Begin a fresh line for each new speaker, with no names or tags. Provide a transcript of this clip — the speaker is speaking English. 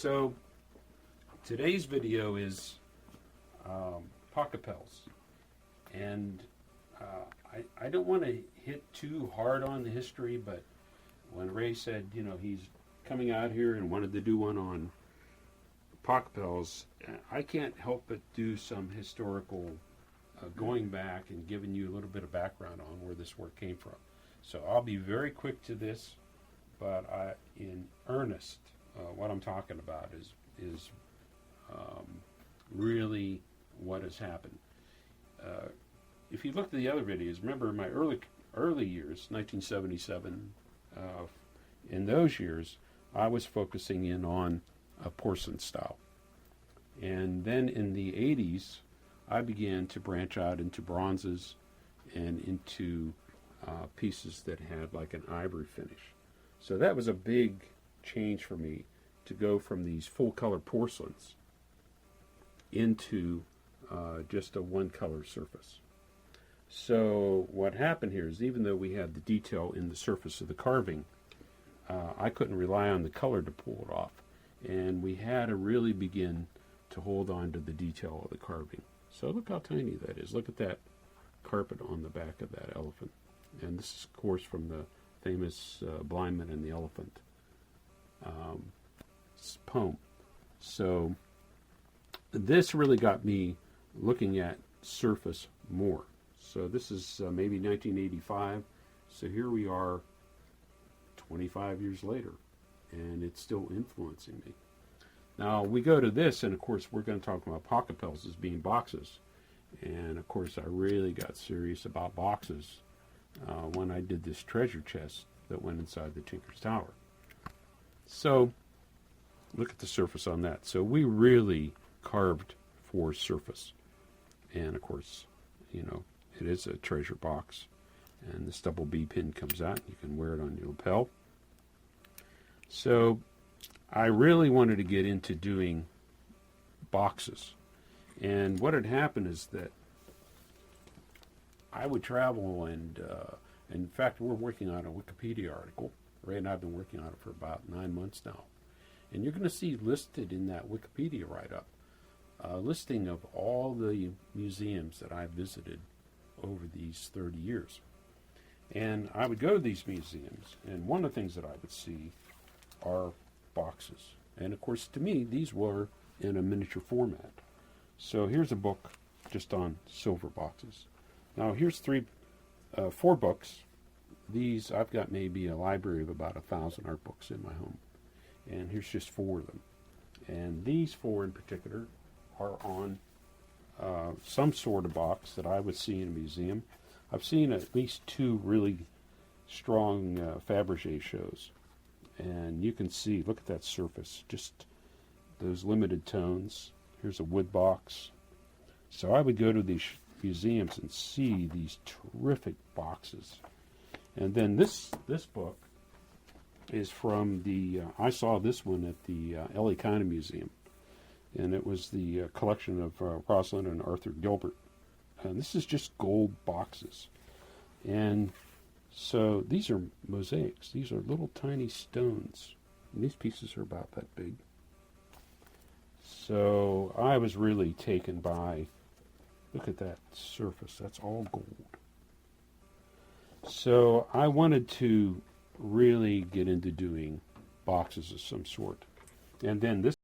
So today's video is PokitPals, and I don't want to hit too hard on the history, but when Ray said, you know, he's coming out here and wanted to do one on PokitPals, I can't help but do some historical going back and giving you a little bit of background on where this work came from. So I'll be very quick to this, but in earnest, what I'm talking about is really what has happened. If you look at the other videos, remember my early years, 1977, in those years, I was focusing in on a porcelain style. And then in the 80s, I began to branch out into bronzes and into pieces that had like an ivory finish. So that was a big change for me to go from these full color porcelains into just a one color surface. So what happened here is, even though we had the detail in the surface of the carving, I couldn't rely on the color to pull it off, and we had to really begin to hold on to the detail of the carving. So look how tiny that is. Look at that carpet on the back of that elephant. And this is, of course, from the famous Blind Man and the Elephant poem. So this really got me looking at surface more. So this is maybe 1985. So here we are 25 years later, and it's still influencing me. Now we go to this, and of course we're going to talk about PokitPals as being boxes. And of course I really got serious about boxes when I did this treasure chest that went inside the Tinker's Tower. So look at the surface on that. So we really carved for surface. And of course, you know, it is a treasure box. And this double B pin comes out. You can wear it on your lapel. So I really wanted to get into doing boxes. And what had happened is that I would travel, and in fact, we're working on a Wikipedia article. Ray and I have been working on it for about 9 months now. And you're going to see listed in that Wikipedia write-up a listing of all the museums that I've visited over these 30 years. And I would go to these museums, and one of the things that I would see are boxes. And of course, to me, these were in a miniature format. So here's a book just on silver boxes. Now here's 4 books. These, I've got maybe a library of about 1,000 art books in my home. And here's just 4 of them. And these 4 in particular are on some sort of box that I would see in a museum. I've seen at least 2 really strong Fabergé shows. And you can see, look at that surface, just those limited tones. Here's a wood box. So I would go to these museums and see these terrific boxes. And then this book is from the, I saw this one at the LA County Museum. And it was the collection of Rosalind and Arthur Gilbert. And this is just gold boxes. And so these are mosaics. These are little tiny stones. And these pieces are about that big. So I was really taken by, look at that surface. That's all gold. So I wanted to really get into doing boxes of some sort. And then this